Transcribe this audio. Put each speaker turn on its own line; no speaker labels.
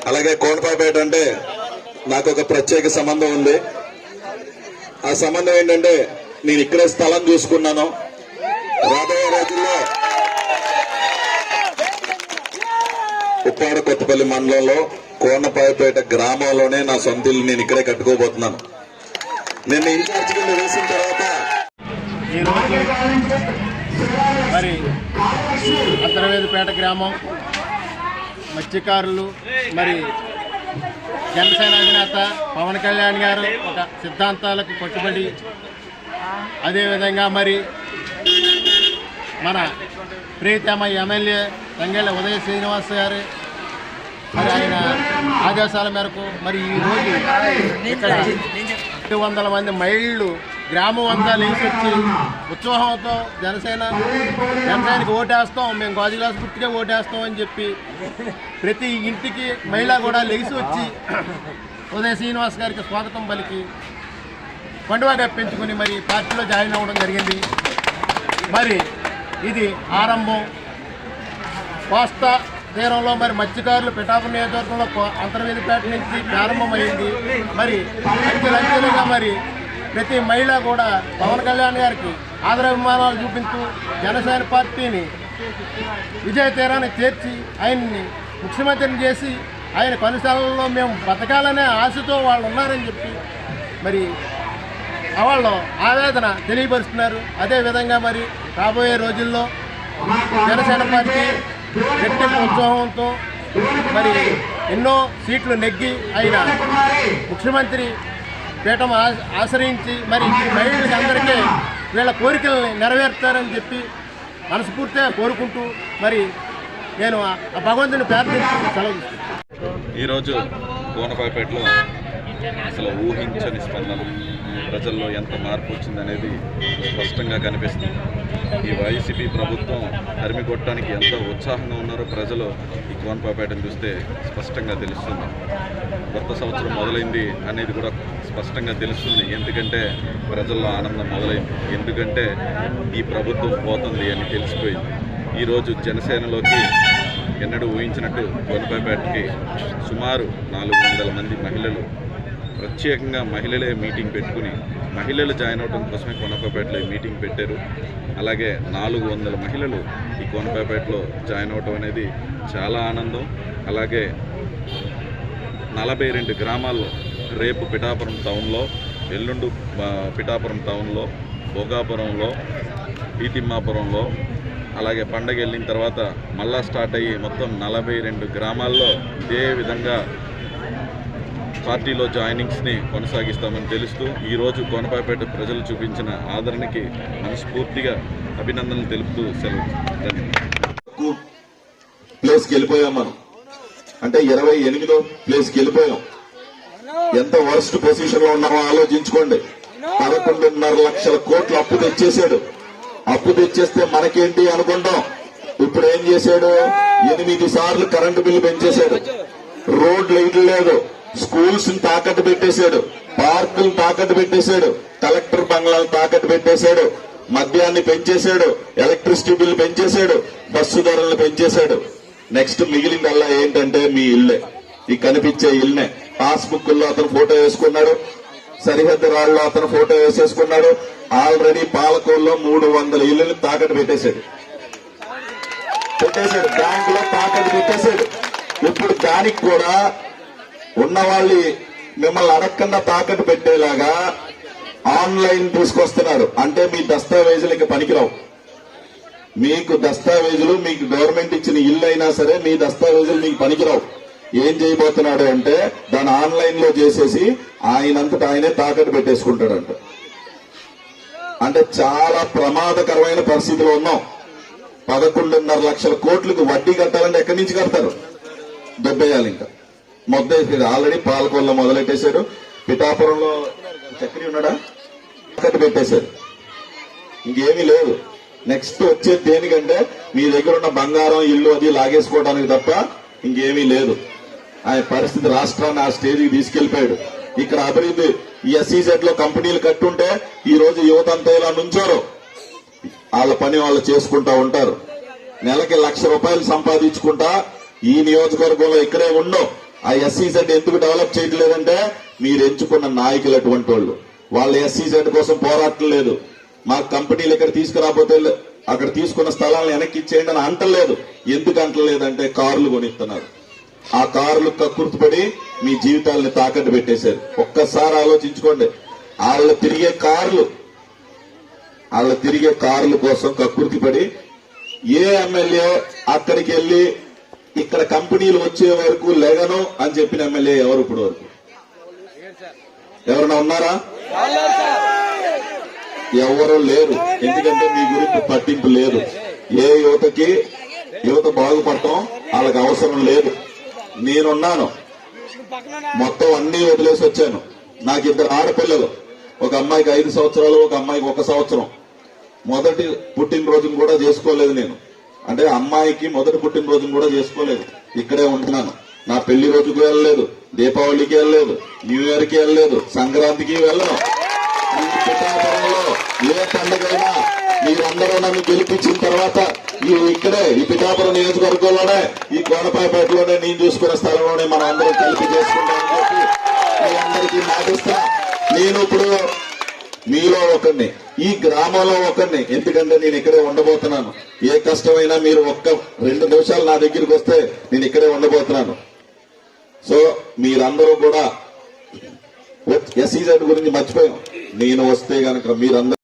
అలాగే కోనపాపేట అంటే నాకు ఒక ప్రత్యేక సంబంధం ఉంది. ఆ సంబంధం ఏంటంటే నేను ఇక్కడే స్థలం చూసుకున్నాను. రాబోయే రోజుల్లో ఉప్పాడ కొత్తపల్లి మండలంలో కోనపాపేట గ్రామంలోనే నా సొంత ఇల్లు నేను ఇక్కడే కట్టుకోబోతున్నాను. నేను ఇన్ఛార్జ్ కింద వేసిన తర్వాత
మరి అంతర్వేదిపేట గ్రామం మత్స్యకారులు మరి జనసేన అధినేత పవన్ కళ్యాణ్ గారు ఒక సిద్ధాంతాలకు కట్టుబడి అదేవిధంగా మరి మన ప్రియతమ ఎమ్మెల్యే తంగెళ్ళ ఉదయ శ్రీనివాస్ గారు మరి ఆయన ఆదేశాల మేరకు మరి ఈరోజు ఇక్కడ 200 మంది మహిళలు గ్రామం అంతా లేచి వచ్చి ఉత్సాహంతో జనసేనకి ఓటేస్తాం, మేము గాజు గ్లాస్ గుర్తుగా ఓటేస్తాం అని చెప్పి ప్రతి ఇంటికి మహిళ కూడా లేచి వచ్చి ఉదయ శ్రీనివాస్ గారికి స్వాగతం పలికి పండుగ పెంచుకుని మరి పార్టీలో జాయిన్ అవ్వడం జరిగింది. మరి ఇది ఆరంభం. కోస్తా తీరంలో మరి మత్స్యకారులు పిఠాపురం నియోజకవర్గంలో అంతర్వేదిపేట నుంచి ప్రారంభమైంది. మరి అంచెలంచెలుగా మరి ప్రతి మహిళ కూడా పవన్ కళ్యాణ్ గారికి ఆదరాభిమానాలు చూపించు జనసేన పార్టీని విజయ తీరాన్ని చేర్చి ఆయన్ని ముఖ్యమంత్రిని చేసి ఆయన కొనసాగంలో మేము బతకాలనే ఆశతో వాళ్ళు ఉన్నారని చెప్పి మరి వాళ్ళు ఆవేదన తెలియపరుస్తున్నారు. అదేవిధంగా మరి రాబోయే రోజుల్లో జనసేన పార్టీ రెట్టింపు ఉత్సాహంతో మరి ఎన్నో సీట్లు నెగ్గి ఆయన ముఖ్యమంత్రి పీఠం ఆశ్రయించి మరి మహిళలకి అందరికీ వీళ్ళ కోరికల్ని నెరవేర్తారని చెప్పి మనస్ఫూర్తిగా కోరుకుంటూ మరి నేను ఆ భగవంతుని ప్రార్థించి సెలవు తీసుకుంటాను.
ఈరోజు కోనపాపేటలో అసలు ఊహించని స్పందన, ప్రజల్లో ఎంత మార్పు వచ్చిందనేది స్పష్టంగా కనిపిస్తుంది. ఈ వైసీపీ ప్రభుత్వం తరిమి కొట్టడానికి ఎంత ఉత్సాహంగా ఉన్నారో ప్రజలు ఈ కోనపాపేటను చూస్తే స్పష్టంగా తెలుస్తుంది. కొత్త సంవత్సరం మొదలైంది అనేది కూడా స్పష్టంగా తెలుస్తుంది. ఎందుకంటే ప్రజల్లో ఆనందం మొదలైంది, ఎందుకంటే ఈ ప్రభుత్వం పోతుంది అని తెలిసిపోయింది. ఈరోజు జనసేనలోకి ఎన్నడూ ఊహించినట్టు కోనపాపేటకి సుమారు 400 మంది మహిళలు, ప్రత్యేకంగా మహిళలే మీటింగ్ పెట్టుకుని మహిళలు జాయిన్ అవడం కోసమే కోనపాపేటలో మీటింగ్ పెట్టారు. అలాగే 400 మహిళలు ఈ కోనపాపేటలో జాయిన్ అవడం అనేది చాలా ఆనందం. అలాగే 42 గ్రామాల్లో రేపు పిఠాపురం టౌన్లో, ఎల్లుండు పిఠాపురం టౌన్లో, భోగాపురంలో, పీతిమ్మాపురంలో, అలాగే పండగ వెళ్ళిన తర్వాత మళ్ళా స్టార్ట్ అయ్యి మొత్తం 42 గ్రామాల్లో ఇదే విధంగా పార్టీలో జాయినింగ్స్ని కొనసాగిస్తామని తెలుస్తూ ఈరోజు కోనపాపేట ప్రజలు చూపించిన ఆదరణకి మనస్ఫూర్తిగా అభినందనలు తెలుపుతూ సెలవు.
ప్లేస్కి వెళ్ళిపోయాం మనం, అంటే 28వ ప్లేస్కి వెళ్ళిపోయాం. ఎంత వర్స్ట్ పొజిషన్ లో ఉన్నామో ఆలోచించుకోండి. 11.5 లక్షల కోట్లు అప్పు తెచ్చేశాడు. అప్పు తెచ్చేస్తే మనకేంటి అనుకుంటాం. ఇప్పుడు ఏం చేశాడు? 8 సార్లు కరెంటు బిల్లు పెంచేశాడు. రోడ్లు వేయలేదు, స్కూల్స్ ని తాకట్టు పెట్టేశాడు, పార్కులు తాకట్టు పెట్టేశాడు, కలెక్టర్ బంగ్లాలు తాకట్టు పెట్టేశాడు, మద్యాన్ని పెంచేశాడు, ఎలక్ట్రిసిటీ బిల్లు పెంచేశాడు, బస్సు ధరలను పెంచేశాడు. నెక్స్ట్ మిగిలిందల్లా ఏంటంటే మీ ఇల్లే, ఈ కనిపించే ఇల్లే. పాస్బుక్ లో అతను ఫోటో వేసుకున్నాడు, సరిహద్దు రాళ్ళలో అతను ఫోటో వేసేసుకున్నాడు. ఆల్రెడీ పాలకోల్లో 300 ఇళ్లను తాకట్టు పెట్టేశాడు, బ్యాంకు లో తాకట్టు పెట్టేశాడు. ఇప్పుడు దానికి కూడా ఉన్నవాళ్ళు మిమ్మల్ని అడగకుండా తాకట్టు పెట్టేలాగా ఆన్లైన్ తీసుకొస్తున్నారు. అంటే మీ దస్తావేజులకి పనికిరావు. మీకు దస్తావేజులు, మీకు గవర్నమెంట్ ఇచ్చిన ఇల్లు అయినా సరే మీ దస్తావేజులు మీకు పనికిరావు. ఏం చేయబోతున్నాడు అంటే దాన్ని ఆన్లైన్ లో చేసేసి ఆయనంతటా ఆయనే తాకట్టు పెట్టేసుకుంటాడంట. అంటే చాలా ప్రమాదకరమైన పరిస్థితిలో ఉన్నాం. 11.5 లక్షల కోట్లకు వడ్డీ కట్టాలంటే ఎక్కడి నుంచి కడతారు? దెబ్బేయాలి. ఇంకా మొద్దేసి ఆల్రెడీ పాలకొల్లో మొదలెట్టేశారు. పిఠాపురంలో చక్రి ఉన్నాడా? తాకట్టు పెట్టేశారు. ఇంకేమీ లేదు. నెక్స్ట్ వచ్చేది దేనికంటే మీ దగ్గర ఉన్న బంగారం, ఇల్లు అది లాగేసుకోవడానికి తప్ప ఇంకేమీ లేదు. ఆయన పరిస్థితి రాష్ట్రాన్ని ఆ స్టేజ్కి తీసుకెళ్లిపోయాడు. ఇక్కడ అభివృద్ధి ఈ SEZ లో కంపెనీలు కట్టుంటే ఈ రోజు యువత అంతా ఇలా నుంచోరు. వాళ్ళ పని వాళ్ళు చేసుకుంటా ఉంటారు. నెలకి ₹1,00,000 సంపాదించుకుంటా ఈ నియోజకవర్గంలో ఇక్కడే ఉండవు. ఆ SEZ ఎందుకు డెవలప్ చేయట్లేదంటే మీరు ఎంచుకున్న నాయకులు అటువంటి వాళ్ళు. వాళ్ళ SEZ కోసం పోరాటలేదు. మా కంపెనీలు ఇక్కడ తీసుకురాబోతే అక్కడ తీసుకున్న స్థలాలను వెనక్కి ఇచ్చేయండి అని అంటలేదు. ఎందుకు అంటలేదంటే కార్లు కొనిస్తున్నారు. ఆ కార్లు కక్కుర్తిపడి మీ జీవితాలను తాకట్టు పెట్టేశారు. ఒక్కసారి ఆలోచించుకోండి. వాళ్ళు తిరిగే కార్లు కోసం కక్కుర్తిపడి ఏ ఎమ్మెల్యే అక్కడికి వెళ్లి ఇక్కడ కంపెనీలు వచ్చే వరకు లెగను అని చెప్పిన ఎమ్మెల్యే ఎవరు ఇప్పుడు వరకు? ఎవరైనా ఉన్నారా? ఎవరు లేరు. ఎందుకంటే మీ గురించి పట్టింపు లేదు. ఏ యువత బాగుపడటం వాళ్ళకి అవసరం లేదు. నేనున్నాను. మొత్తం అన్ని వదిలేసి వచ్చాను. నాకు 2 ఆడపిల్లలు. ఒక అమ్మాయికి 5 సంవత్సరాలు, ఒక అమ్మాయికి 1 సంవత్సరం. మొదటి పుట్టినరోజును కూడా చేసుకోలేదు నేను. అంటే అమ్మాయికి మొదటి పుట్టినరోజును కూడా చేసుకోలేదు. ఇక్కడే ఉంటున్నాను. నా పెళ్లి రోజుకు వెళ్ళలేదు, దీపావళికి వెళ్ళలేదు, న్యూ ఇయర్ కి వెళ్ళలేదు, సంక్రాంతికి వెళ్ళను. ఈ పిఠాపురంలో ఏ పండుగైనా మీరందరూ నన్ను గెలిపించిన తర్వాత ఇక్కడే ఈ పిఠాపురం నియోజకవర్గంలోనే ఈ కోనపాయపేటలోనే నేను చూసుకున్న స్థలంలోనే మనం అందరం కలిపి చేసుకుంటామని చెప్పి మీ అందరికీ మాటిస్తా. నేను ఇప్పుడు మీలో ఒకరిని, ఈ గ్రామంలో ఒకరిని. ఎందుకంటే నేను ఇక్కడే ఉండబోతున్నాను. ఏ కష్టమైనా మీరు 1-2 నిమిషాలు నా దగ్గరికి వస్తే నేను ఇక్కడే ఉండబోతున్నాను. సో మీరందరూ కూడా SEZ గురించి మర్చిపోయాం. నేను వస్తే గనక మీరందరూ